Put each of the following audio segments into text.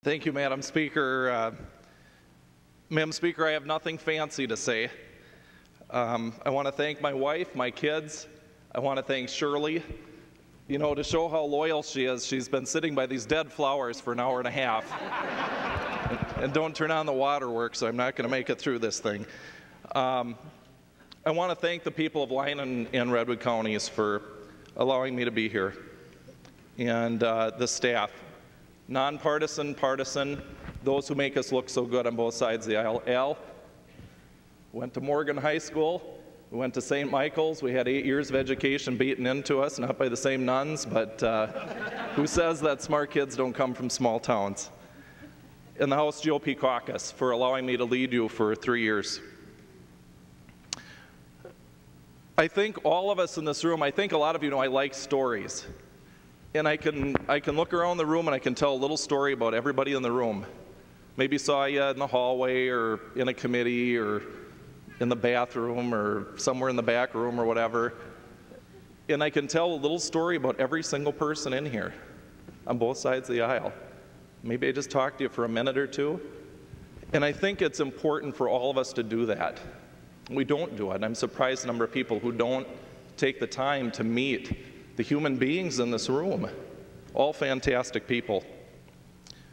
Thank you, Madam Speaker. Madam Speaker, I have nothing fancy to say. I want to thank my wife, my kids. I want to thank Shirley. You know, to show how loyal she is, she's been sitting by these dead flowers for an hour and a half. and don't turn on the waterworks, so I'm not going to make it through this thing. I want to thank the people of Lyon and Redwood counties for allowing me to be here, and the staff. Nonpartisan, partisan, those who make us look so good on both sides of the aisle. Al went to Morgan High School, we went to St. Michael's, we had 8 years of education beaten into us, not by the same nuns, but who says that smart kids don't come from small towns? And the House GOP caucus for allowing me to lead you for 3 years. I think all of us in this room, I think a lot of you know I like stories. And I can look around the room and I can tell a little story about everybody in the room. Maybe saw you in the hallway or in a committee or in the bathroom or somewhere in the back room or whatever. And I can tell a little story about every single person in here on both sides of the aisle. Maybe I just talked to you for a minute or two. And I think it's important for all of us to do that. We don't do it. I'm surprised the number of people who don't take the time to meet the human beings in this room, all fantastic people.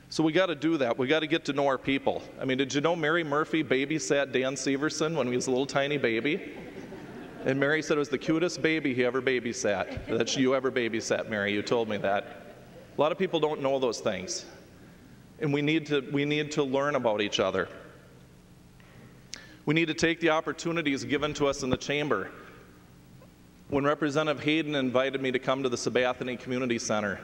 So we got to do that. We got to get to know our people. I mean, did you know Mary Murphy babysat Dan Severson when he was a little tiny baby? And Mary said it was the cutest baby he ever babysat, that you ever babysat, Mary. You told me that. A lot of people don't know those things. And we need to learn about each other. We need to take the opportunities given to us in the chamber. When Representative Hayden invited me to come to the Sabathani Community Center,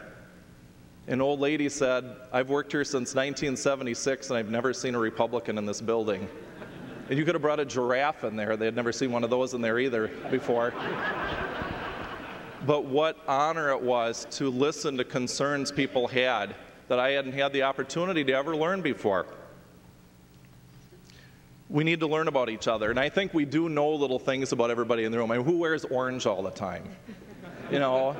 an old lady said, I've worked here since 1976 and I've never seen a Republican in this building. And you could have brought a giraffe in there. They had never seen one of those in there either before. But what honor it was to listen to concerns people had that I hadn't had the opportunity to ever learn before. We need to learn about each other, and I think we do know little things about everybody in the room. I mean, who wears orange all the time? You know,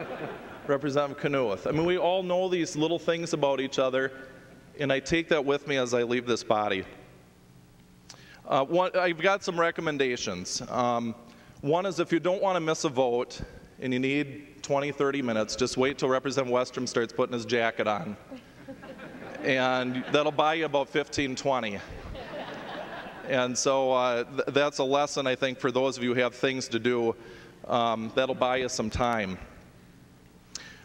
Representative Knuth. I mean, we all know these little things about each other, and I take that with me as I leave this body. I've got some recommendations. One is if you don't want to miss a vote and you need 20, 30 minutes, just wait till Representative Westrom starts putting his jacket on. And that'll buy you about 15, 20. And so that's a lesson, I think, for those of you who have things to do. That'll buy you some time.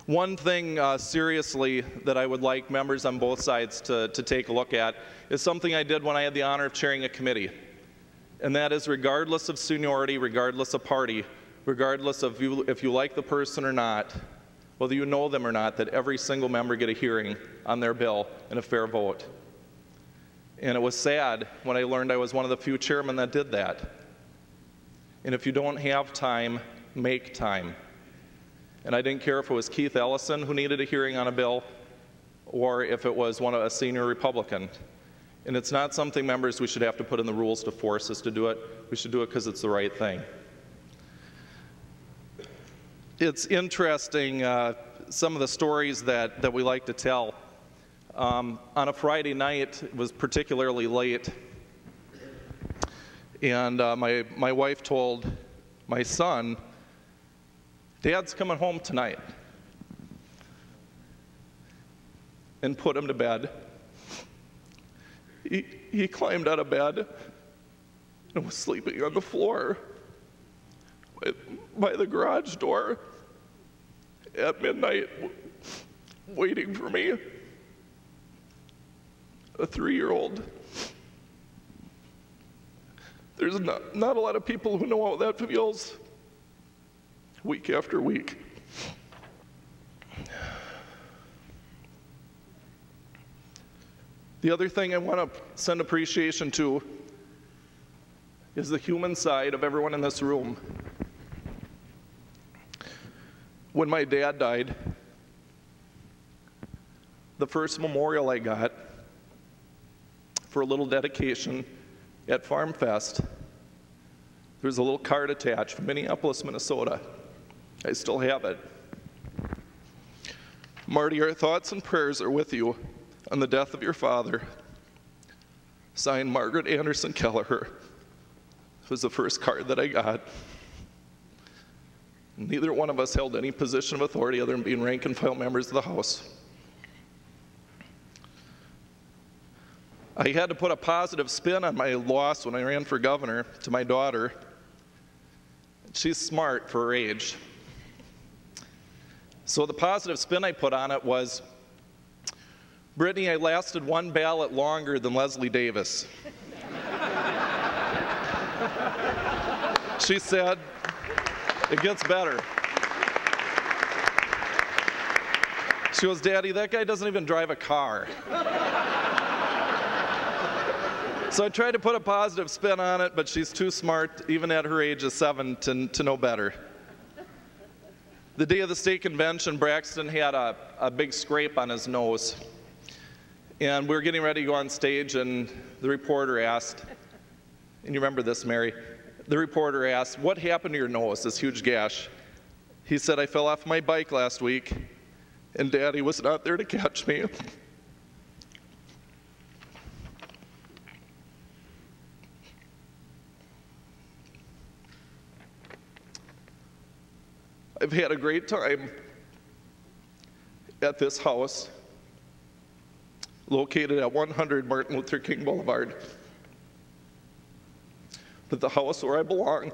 One thing, seriously, that I would like members on both sides to take a look at is something I did when I had the honor of chairing a committee. And that is, regardless of seniority, regardless of party, regardless of if you like the person or not, whether you know them or not, that every single member get a hearing on their bill and a fair vote. And it was sad when I learned I was one of the few chairmen that did that. And if you don't have time, make time. And I didn't care if it was Keith Ellison who needed a hearing on a bill or if it was a senior Republican. And it's not something, members, we should have to put in the rules to force us to do it. We should do it because it's the right thing. It's interesting, some of the stories that we like to tell. On a Friday night, it was particularly late, and my wife told my son, Dad's coming home tonight, and put him to bed. He climbed out of bed and was sleeping on the floor by the garage door at midnight, waiting for me. A 3-year-old. There's not a lot of people who know how that feels week after week. The other thing I want to send appreciation to is the human side of everyone in this room. When my dad died, the first memorial I got for a little dedication at Farm Fest, there's a little card attached from Minneapolis, Minnesota. I still have it. Marty, our thoughts and prayers are with you on the death of your father. Signed, Margaret Anderson Kelleher. It was the first card that I got. Neither one of us held any position of authority other than being rank and file members of the House. I had to put a positive spin on my loss when I ran for governor to my daughter. She's smart for her age. So the positive spin I put on it was, Brittany, I lasted one ballot longer than Leslie Davis. She said, it gets better. She goes, Daddy, that guy doesn't even drive a car. So I tried to put a positive spin on it, but she's too smart, even at her age of 7, to know better. The day of the state convention, Braxton had a big scrape on his nose. And we were getting ready to go on stage, and the reporter asked, and you remember this, Mary, the reporter asked, what happened to your nose, this huge gash? He said, I fell off my bike last week, and Daddy was not there to catch me. I've had a great time at this house, located at 100 Martin Luther King Boulevard. But the house where I belong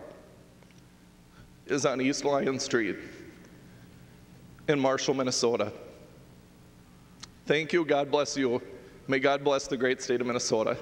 is on East Lyon Street in Marshall, Minnesota. Thank you. God bless you. May God bless the great state of Minnesota.